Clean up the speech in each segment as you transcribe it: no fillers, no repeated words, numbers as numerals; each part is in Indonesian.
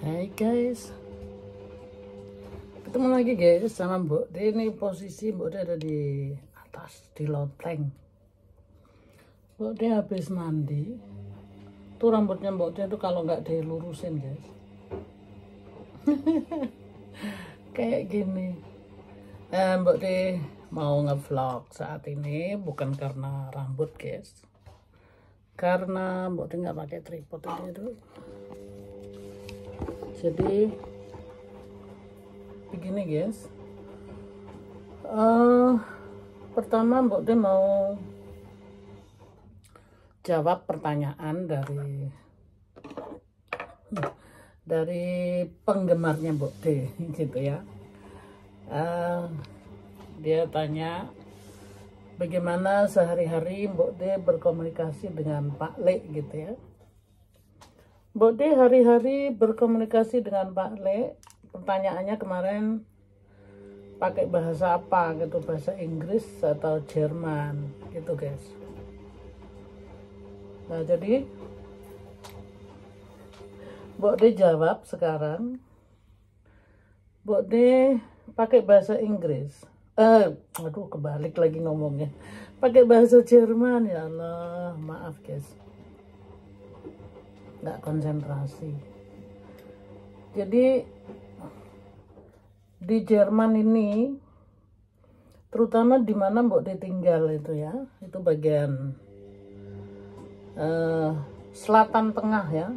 Hai guys, ketemu lagi guys sama Mbok D. Ini posisi Mbok D ada di atas, di loteng. Mbok D habis mandi. Tuh rambutnya Mbok D itu kalau nggak dilurusin guys, kayak gini. Mbok D mau ngevlog saat ini bukan karena rambut guys, karena Mbok D nggak pakai tripod ini tuh. Jadi begini guys, pertama Mbok D mau jawab pertanyaan dari penggemarnya Mbok D gitu ya. Dia tanya bagaimana sehari-hari Mbok D berkomunikasi dengan Pak Le gitu ya. Mbok D hari-hari berkomunikasi dengan Pak Le. Pertanyaannya kemarin pakai bahasa apa gitu, bahasa Inggris atau Jerman gitu guys. Nah jadi Mbok D jawab sekarang. Mbok D pakai bahasa Inggris. Aduh kebalik lagi ngomongnya. Pakai bahasa Jerman, ya Allah, maaf guys. Nggak konsentrasi. Jadi di Jerman ini, terutama di mana Mbok D tinggal itu ya, itu bagian selatan tengah ya.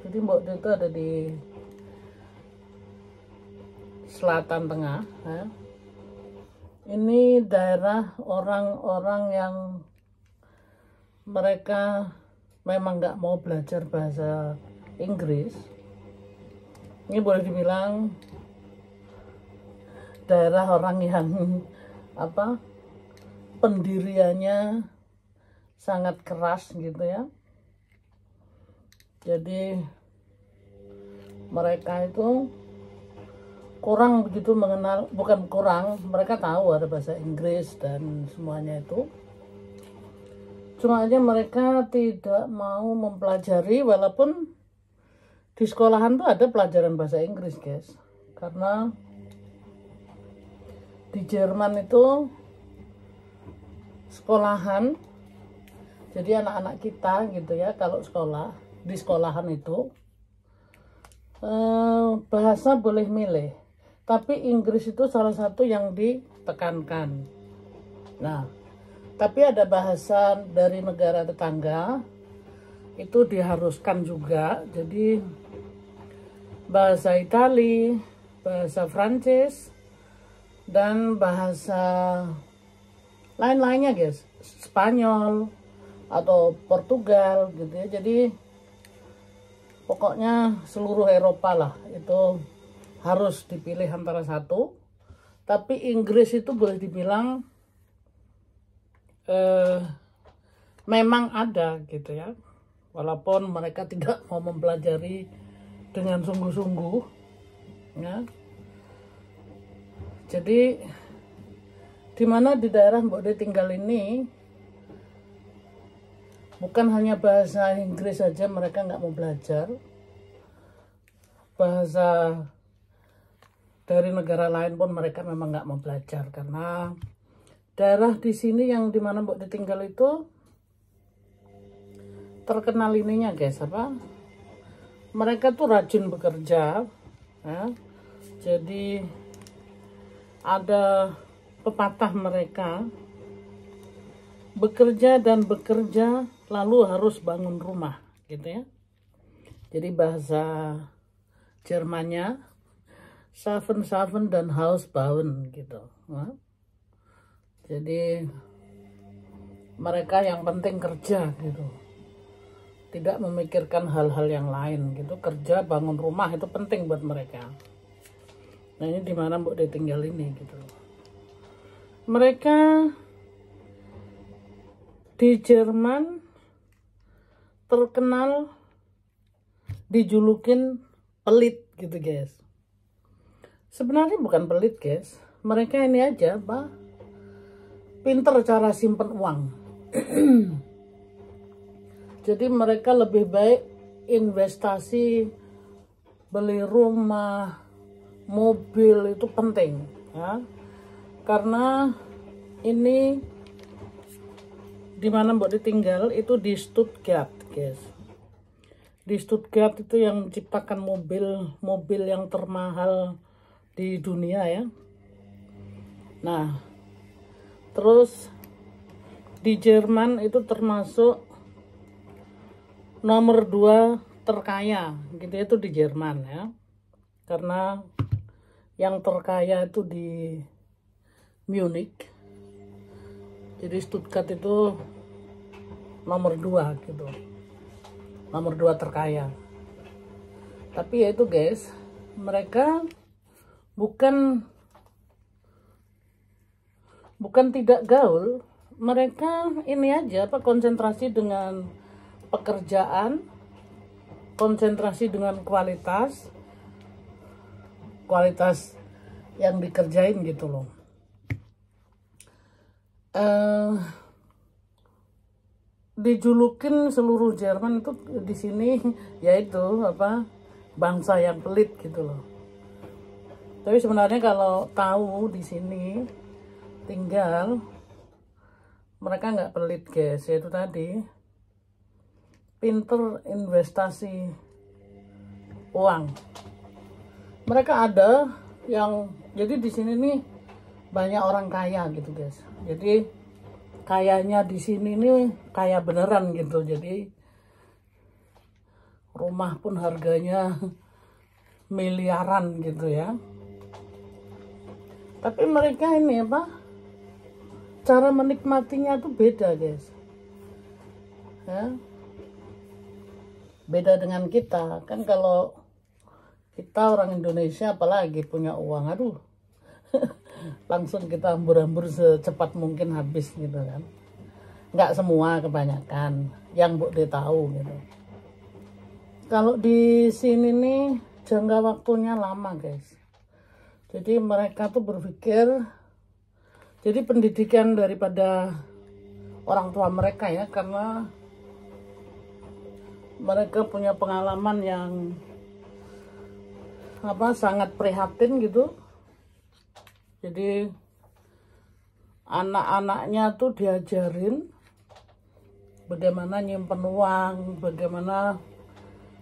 Jadi Mbok D itu ada di selatan tengah ya. Ini daerah orang-orang yang mereka memang nggak mau belajar bahasa Inggris. Ini boleh dibilang daerah orang yang pendiriannya sangat keras gitu ya. Jadi mereka itu kurang begitu mengenal, bukan kurang, mereka tahu ada bahasa Inggris dan semuanya itu. Cuma aja mereka tidak mau mempelajari, walaupun di sekolahan tuh ada pelajaran bahasa Inggris guys. Karena di Jerman itu sekolahan, jadi anak-anak kita gitu ya, kalau sekolah, di sekolahan itu bahasa boleh milih, tapi Inggris itu salah satu yang ditekankan. Nah, tapi ada bahasa dari negara tetangga itu diharuskan juga. Jadi bahasa Itali, bahasa Prancis, dan bahasa lain-lainnya guys, Spanyol atau Portugal gitu ya. Jadi pokoknya seluruh Eropa lah itu harus dipilih antara satu. Tapi Inggris itu boleh dibilang memang ada gitu ya, walaupun mereka tidak mau mempelajari dengan sungguh-sungguh ya. Jadi dimana di daerah Mbok D tinggal ini, bukan hanya bahasa Inggris saja mereka nggak mau belajar, bahasa dari negara lain pun mereka memang nggak mau belajar. Karena daerah di sini yang dimana Mbok D tinggal itu terkenal ininya guys, mereka tuh rajin bekerja ya. Jadi ada pepatah mereka, bekerja dan bekerja lalu harus bangun rumah gitu ya. Jadi bahasa Jermannya Schaffen dan Haus bauen gitu ya. Jadi mereka yang penting kerja gitu, tidak memikirkan hal-hal yang lain gitu. Kerja, bangun rumah itu penting buat mereka. Nah ini dimana Mbok D tinggal ini gitu. Mereka di Jerman terkenal dijulukin pelit gitu guys. Sebenarnya bukan pelit guys, mereka ini aja pinter cara simpen uang. Jadi mereka lebih baik investasi beli rumah, mobil itu penting ya, karena ini dimana mbok ditinggal itu di Stuttgart guys. Di Stuttgart itu yang menciptakan mobil yang termahal di dunia ya. Nah terus di Jerman itu termasuk nomor 2 terkaya gitu, itu di Jerman ya, karena yang terkaya itu di Munich, jadi Stuttgart itu nomor 2 gitu, nomor 2 terkaya. Tapi ya itu guys, mereka bukan tidak gaul, mereka ini aja konsentrasi dengan pekerjaan, konsentrasi dengan kualitas yang dikerjain gitu loh. Dijulukin seluruh Jerman itu di sini yaitu bangsa yang pelit gitu loh. Tapi sebenarnya kalau tahu di sini tinggal, mereka nggak pelit guys, yaitu tadi pinter investasi uang. Mereka ada yang, jadi di sini nih banyak orang kaya gitu guys. Jadi kayanya di sini nih kaya beneran gitu. Jadi rumah pun harganya miliaran gitu ya. Tapi mereka ini cara menikmatinya tuh beda guys ya. Beda dengan kita kan. Kalau kita orang Indonesia apalagi punya uang, aduh langsung kita hambur-hambur secepat mungkin habis gitu kan. Nggak semua, kebanyakan yang dia tahu gitu. Kalau di sini nih jangka waktunya lama guys. Jadi mereka tuh berpikir, jadi pendidikan daripada orang tua mereka ya, karena mereka punya pengalaman yang sangat prihatin gitu. Jadi anak-anaknya tuh diajarin bagaimana nyimpen uang, bagaimana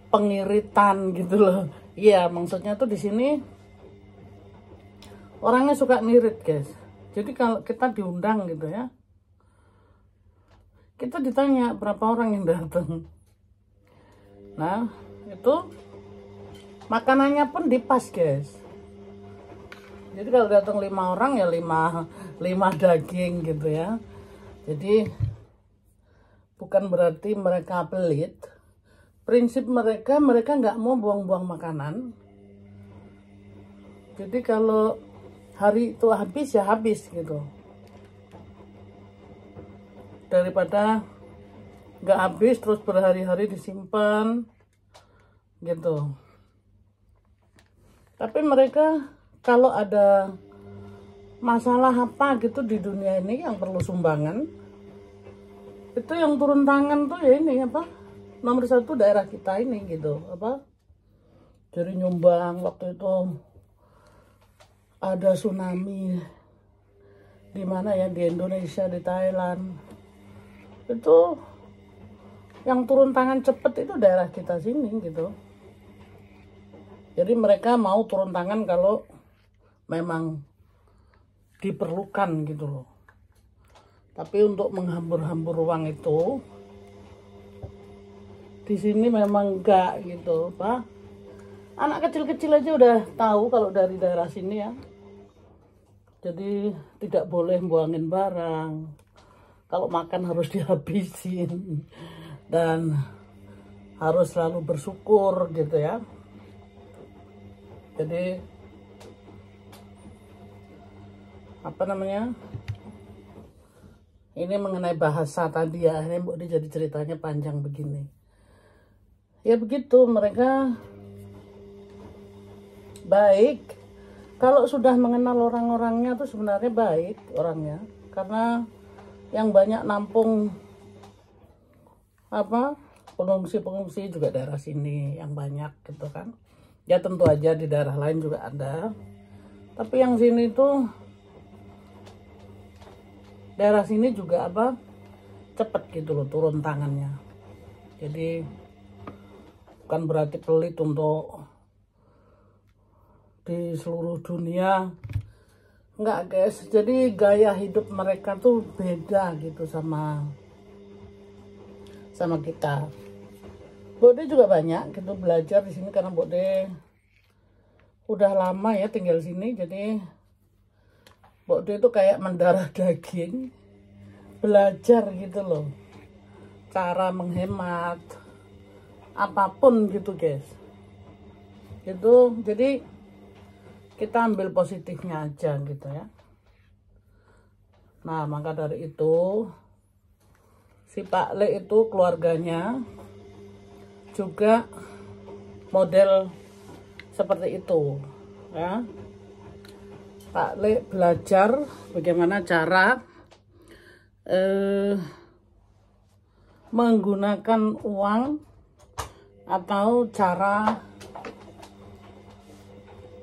pengiritan gitu loh. Iya, maksudnya tuh di sini orangnya suka ngirit guys. Jadi kalau kita diundang gitu ya, kita ditanya berapa orang yang datang. Nah itu makanannya pun dipas guys. Jadi kalau datang 5 orang ya 5 daging gitu ya. Jadi bukan berarti mereka pelit. Prinsip mereka nggak mau buang-buang makanan. Jadi kalau hari itu habis ya habis gitu, daripada nggak habis terus berhari-hari disimpan gitu. Tapi mereka kalau ada masalah apa gitu di dunia ini yang perlu sumbangan, itu yang turun tangan tuh ya ini nomor 1 daerah kita ini gitu. Jadi nyumbang waktu itu ada tsunami di mana ya, di Indonesia, di Thailand, itu yang turun tangan cepet itu daerah kita sini gitu. Jadi mereka mau turun tangan kalau memang diperlukan gitu loh. Tapi untuk menghambur-hambur uang itu di sini memang enggak gitu, Anak kecil-kecil aja udah tahu kalau dari daerah sini ya. Jadi tidak boleh buangin barang. Kalau makan harus dihabisin dan harus selalu bersyukur gitu ya. Jadi ini mengenai bahasa tadi ya, ini jadi ceritanya panjang begini. Ya begitu, mereka baik. Kalau sudah mengenal orang-orangnya tuh sebenarnya baik orangnya, karena yang banyak nampung pengungsi-pengungsi juga daerah sini yang banyak gitu kan. Ya tentu aja di daerah lain juga ada. Tapi yang sini tuh, daerah sini juga apa, cepet gitu loh turun tangannya. Jadi bukan berarti pelit untuk di seluruh dunia. Enggak guys, jadi gaya hidup mereka tuh beda gitu sama kita. Bode juga banyak gitu belajar di sini karena Bode udah lama ya tinggal sini, jadi Bode itu kayak mendarah daging, belajar gitu loh, cara menghemat apapun gitu guys. Gitu, jadi kita ambil positifnya aja gitu ya. Nah maka dari itu si Pak Le itu keluarganya juga model seperti itu ya. Pak Le belajar bagaimana cara menggunakan uang atau cara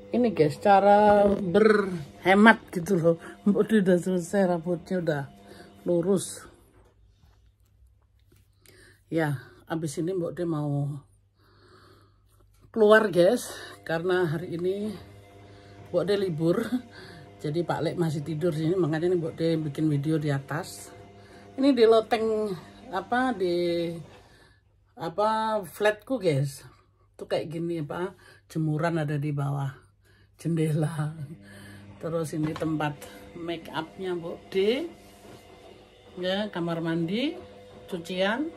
ini guys, cara berhemat gitu loh. Udah selesai, rambutnya udah lurus ya. Abis ini Mbok De mau keluar guys, karena hari ini Mbok De libur. Jadi Pak Lek masih tidur sini, makanya ini Mbok De bikin video di atas. Ini di loteng apa, di apa flatku guys. Tuh kayak gini apa, jemuran ada di bawah jendela. Terus ini tempat make upnya Mbok De. Ya, kamar mandi, cucian.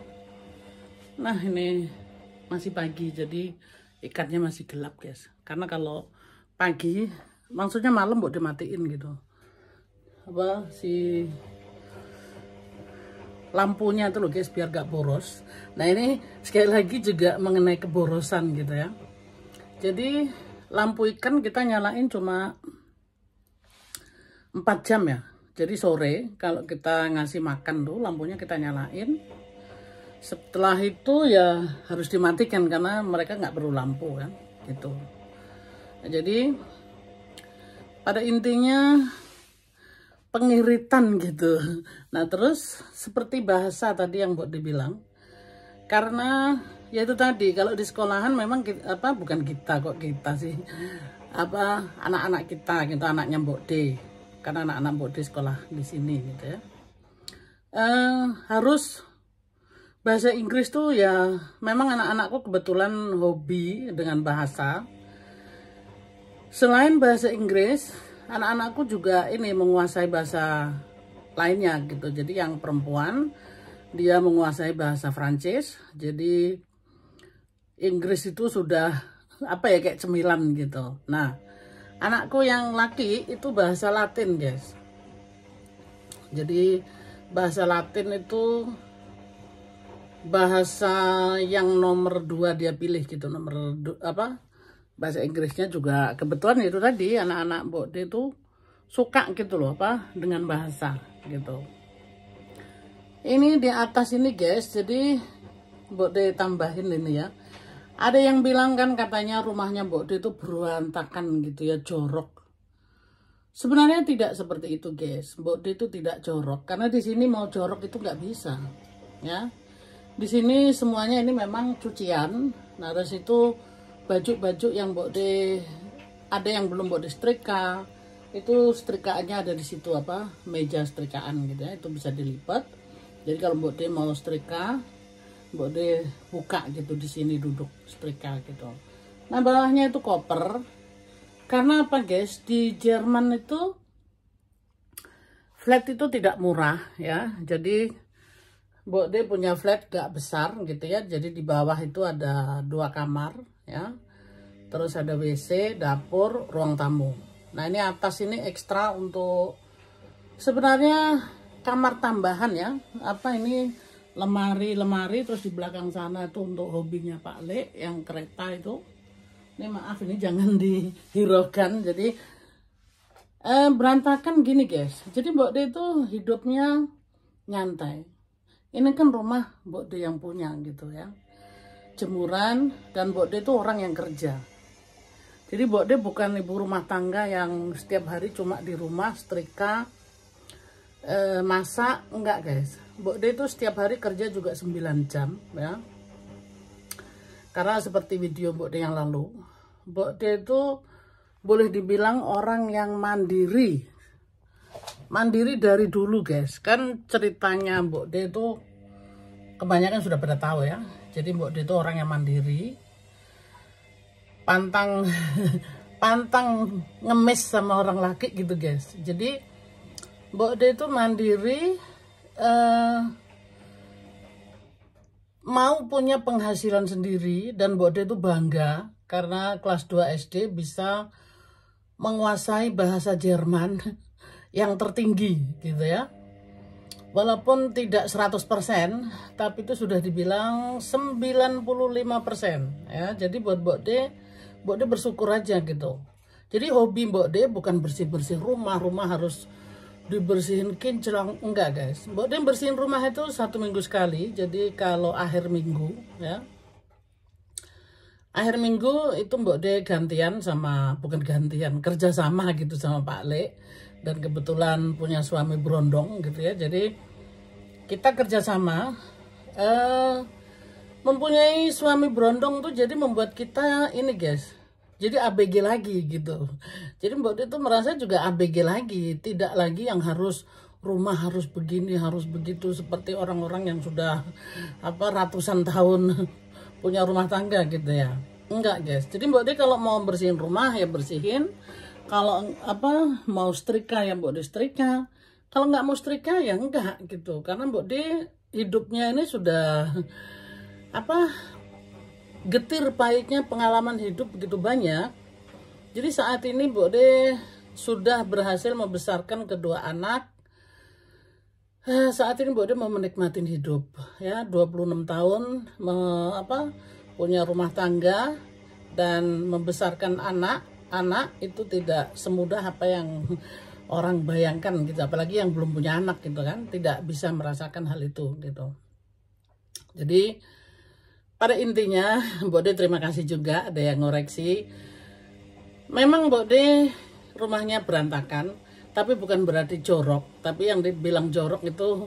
Nah ini masih pagi, jadi ikatnya masih gelap guys. Karena kalau pagi, maksudnya malam Mbok dimatiin gitu. Apa si lampunya itu loh guys, biar gak boros. Nah ini sekali lagi juga mengenai keborosan gitu ya. Jadi lampu ikan kita nyalain cuma 4 jam ya. Jadi sore kalau kita ngasih makan tuh lampunya kita nyalain. Setelah itu ya harus dimatikan karena mereka nggak perlu lampu kan gitu. Nah, jadi pada intinya pengiritan gitu. Nah terus seperti bahasa tadi yang Mbok dibilang, karena ya itu tadi kalau di sekolahan memang kita, apa bukan kita kok kita sih, apa anak-anak kita gitu, anaknya Mbok De, karena anak-anak Mbok De sekolah di sini gitu ya, harus bahasa Inggris tuh ya. Memang anak-anakku kebetulan hobi dengan bahasa. Selain bahasa Inggris, anak-anakku juga ini menguasai bahasa lainnya gitu. Jadi yang perempuan dia menguasai bahasa Prancis. Jadi Inggris itu sudah apa ya, kayak cemilan gitu. Nah, anakku yang laki itu bahasa Latin, guys. Jadi bahasa Latin itu bahasa yang nomor 2 dia pilih gitu, nomor apa, bahasa Inggrisnya juga kebetulan itu tadi anak-anak Mbok De itu suka gitu loh apa dengan bahasa gitu. Ini di atas ini guys, jadi Mbok De tambahin ini ya. Ada yang bilang kan katanya rumahnya Mbok De itu berantakan gitu ya, jorok. Sebenarnya tidak seperti itu guys. Mbok De itu tidak jorok karena di sini mau jorok itu nggak bisa ya. Di sini semuanya ini memang cucian. Nah, dari situ baju-baju yang Mbok De ada yang belum Mbok De setrika, itu setrikaannya ada di situ apa, meja setrikaan gitu ya, itu bisa dilipat. Jadi kalau Mbok De mau setrika, Mbok De buka gitu di sini, duduk setrika gitu. Nah, bawahnya itu koper. Karena apa guys, di Jerman itu flat itu tidak murah ya. Jadi Mbok De punya flat gak besar gitu ya. Jadi di bawah itu ada 2 kamar ya. Terus ada WC, dapur, ruang tamu. Nah ini atas ini ekstra untuk sebenarnya kamar tambahan ya. Apa ini, lemari-lemari. Terus di belakang sana itu untuk hobinya Pak Le yang kereta itu. Ini maaf ini jangan dihiraukan. Jadi berantakan gini guys. Jadi Mbok De itu hidupnya nyantai. Ini kan rumah Mbok De yang punya gitu ya. Jemuran, dan Mbok De itu orang yang kerja. Jadi Mbok De bukan ibu rumah tangga yang setiap hari cuma di rumah setrika, masak, enggak guys. Mbok De itu setiap hari kerja juga 9 jam ya. Karena seperti video Mbok De yang lalu, Mbok De itu boleh dibilang orang yang mandiri. Mandiri dari dulu guys. Kan ceritanya Mbok De itu kebanyakan sudah pada tahu ya. Jadi Mbok De itu orang yang mandiri. Pantang ngemis sama orang laki gitu guys. Jadi Mbok De itu mandiri, mau punya penghasilan sendiri, dan Mbok De itu bangga karena kelas 2 SD bisa menguasai bahasa Jerman yang tertinggi gitu ya. Walaupun tidak 100%, tapi itu sudah dibilang 95% ya. Jadi buat Mbok De bersyukur aja gitu. Jadi hobi Mbok De bukan bersih-bersih rumah harus dibersihin kinclong, enggak guys. Mbok De bersihin rumah itu 1 minggu sekali. Jadi kalau akhir minggu ya, akhir minggu itu Mbok De gantian sama, bukan gantian, kerja sama gitu sama Pak Le. Dan kebetulan punya suami berondong gitu ya. Jadi kita kerjasama. Mempunyai suami berondong tuh jadi membuat kita ini guys, jadi ABG lagi gitu. Jadi Mbok De itu merasa juga ABG lagi, tidak lagi yang harus rumah harus begini harus begitu seperti orang-orang yang sudah ratusan tahun punya rumah tangga gitu ya. Enggak guys. Jadi Mbok De kalau mau bersihin rumah ya bersihin, kalau mau setrika ya Mbok De setrika, kalau nggak mau setrika ya enggak gitu. Karena Mbok De hidupnya ini sudah getir pahitnya pengalaman hidup begitu banyak. Jadi saat ini Mbok De sudah berhasil membesarkan kedua anak. Saat ini Mbok De mau menikmatin hidup ya, 26 tahun punya rumah tangga dan membesarkan anak itu tidak semudah apa yang orang bayangkan gitu, apalagi yang belum punya anak gitu kan, tidak bisa merasakan hal itu gitu. Jadi pada intinya Mbok De terima kasih juga ada yang ngoreksi. Memang Mbok De rumahnya berantakan, tapi bukan berarti jorok. Tapi yang dibilang jorok itu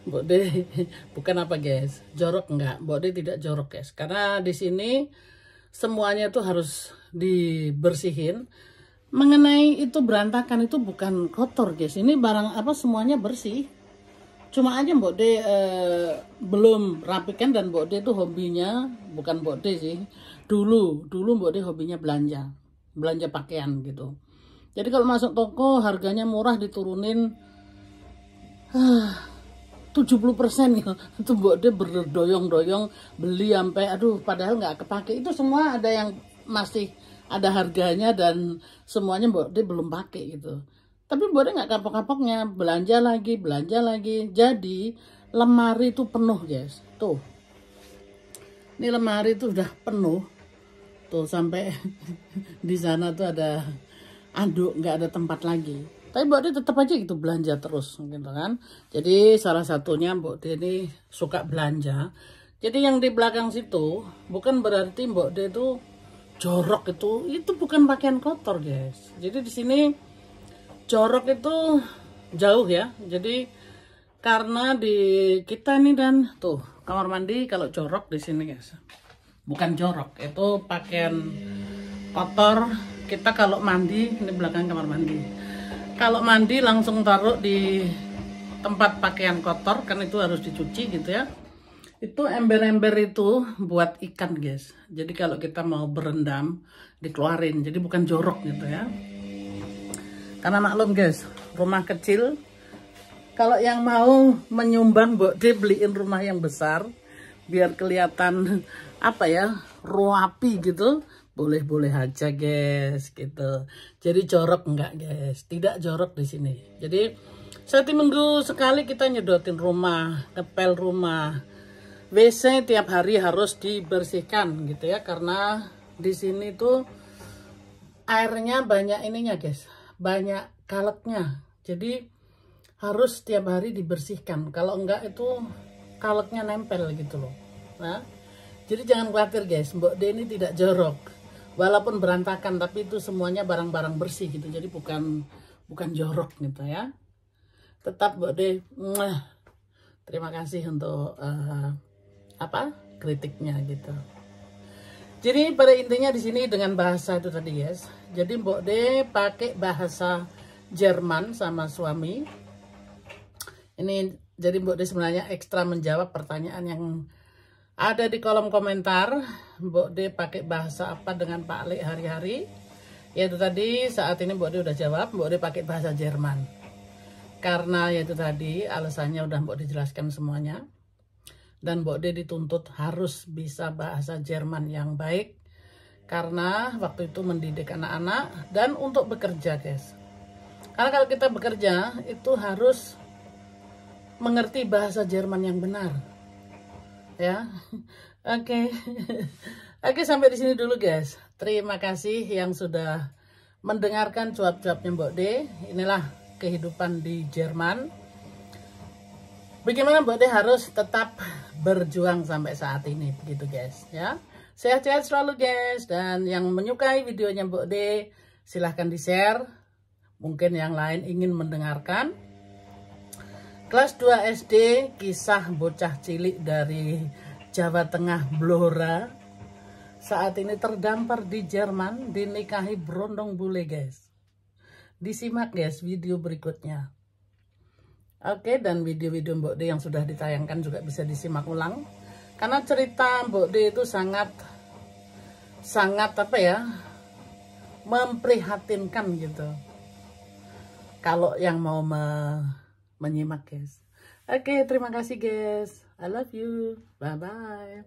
Mbok De bukan guys, jorok enggak. Mbok De tidak jorok guys, karena di sini semuanya tuh harus dibersihin. Mengenai itu berantakan itu bukan kotor guys, ini barang semuanya bersih. Cuma aja Mbok De belum rapikan, dan Mbok De itu hobinya, bukan Mbok De sih, dulu Mbok De hobinya belanja pakaian gitu. Jadi kalau masuk toko harganya murah diturunin 70% gitu. Itu Mbok De berdoyong-doyong beli sampai padahal nggak kepake. Itu semua ada yang masih ada harganya dan semuanya Mbok De belum pakai gitu. Tapi Mbok De nggak kapok-kapoknya, belanja lagi. Jadi lemari itu penuh guys. Tuh, ini lemari itu udah penuh. Tuh sampai di sana tuh ada anduk, nggak ada tempat lagi. Tapi Mbok De tetap aja gitu belanja terus gitu kan. Jadi salah satunya Mbok De ini suka belanja. Jadi yang di belakang situ bukan berarti Mbok De itu jorok, itu bukan pakaian kotor guys. Jadi di sini jorok itu jauh ya. Jadi karena di kita ini dan tuh kamar mandi kalau jorok di sini guys. Bukan jorok, itu pakaian kotor. Kita kalau mandi, ini belakang kamar mandi. Kalau mandi langsung taruh di tempat pakaian kotor, kan itu harus dicuci gitu ya. Itu ember-ember itu buat ikan guys. Jadi kalau kita mau berendam dikeluarin. Jadi bukan jorok gitu ya. Karena maklum guys, rumah kecil. Kalau yang mau menyumbang Mbok De beliin rumah yang besar, biar kelihatan ruapi gitu, boleh-boleh aja guys gitu. Jadi jorok enggak guys, tidak jorok di sini. Jadi 1 minggu sekali kita nyedotin rumah, ngepel rumah, WC tiap hari harus dibersihkan gitu ya, karena di sini tuh airnya banyak ininya guys, banyak kaleknya. Jadi harus tiap hari dibersihkan. Kalau enggak itu kaleknya nempel gitu loh. Nah, jadi jangan khawatir guys, Mbok De ini tidak jorok. walaupun berantakan tapi itu semuanya barang-barang bersih gitu, jadi bukan jorok gitu ya. Tetap Mbok De, terima kasih untuk kritiknya gitu. Jadi pada intinya di sini dengan bahasa itu tadi guys. Jadi Mbok De pakai bahasa Jerman sama suami. Ini jadi Mbok De sebenarnya ekstra menjawab pertanyaan yang ada di kolom komentar. Mbok De pakai bahasa apa dengan Pak Lek hari-hari. Yaitu tadi saat ini Mbok De udah jawab, Mbok De pakai bahasa Jerman. Karena yaitu tadi alasannya udah Mbok De jelaskan semuanya. Dan Mbok De dituntut harus bisa bahasa Jerman yang baik. Karena waktu itu mendidik anak-anak dan untuk bekerja guys. Karena kalau kita bekerja itu harus mengerti bahasa Jerman yang benar. Ya. Oke. Oke, sampai di sini dulu guys. Terima kasih yang sudah mendengarkan cuap-cuapnya Mbok De. Inilah kehidupan di Jerman. Bagaimana Mbok De harus tetap berjuang sampai saat ini begitu guys ya. Sehat-sehat selalu guys, dan yang menyukai videonya Mbok De silahkan di-share. Mungkin yang lain ingin mendengarkan. Kelas 2 SD, kisah bocah cilik dari Jawa Tengah Blora saat ini terdampar di Jerman, dinikahi berondong bule guys. Disimak guys video berikutnya. Oke, dan video-video Mbok De yang sudah ditayangkan juga bisa disimak ulang. Karena cerita Mbok De itu sangat memprihatinkan gitu. Kalau yang mau menyimak guys. Oke, terima kasih guys. I love you. Bye-bye.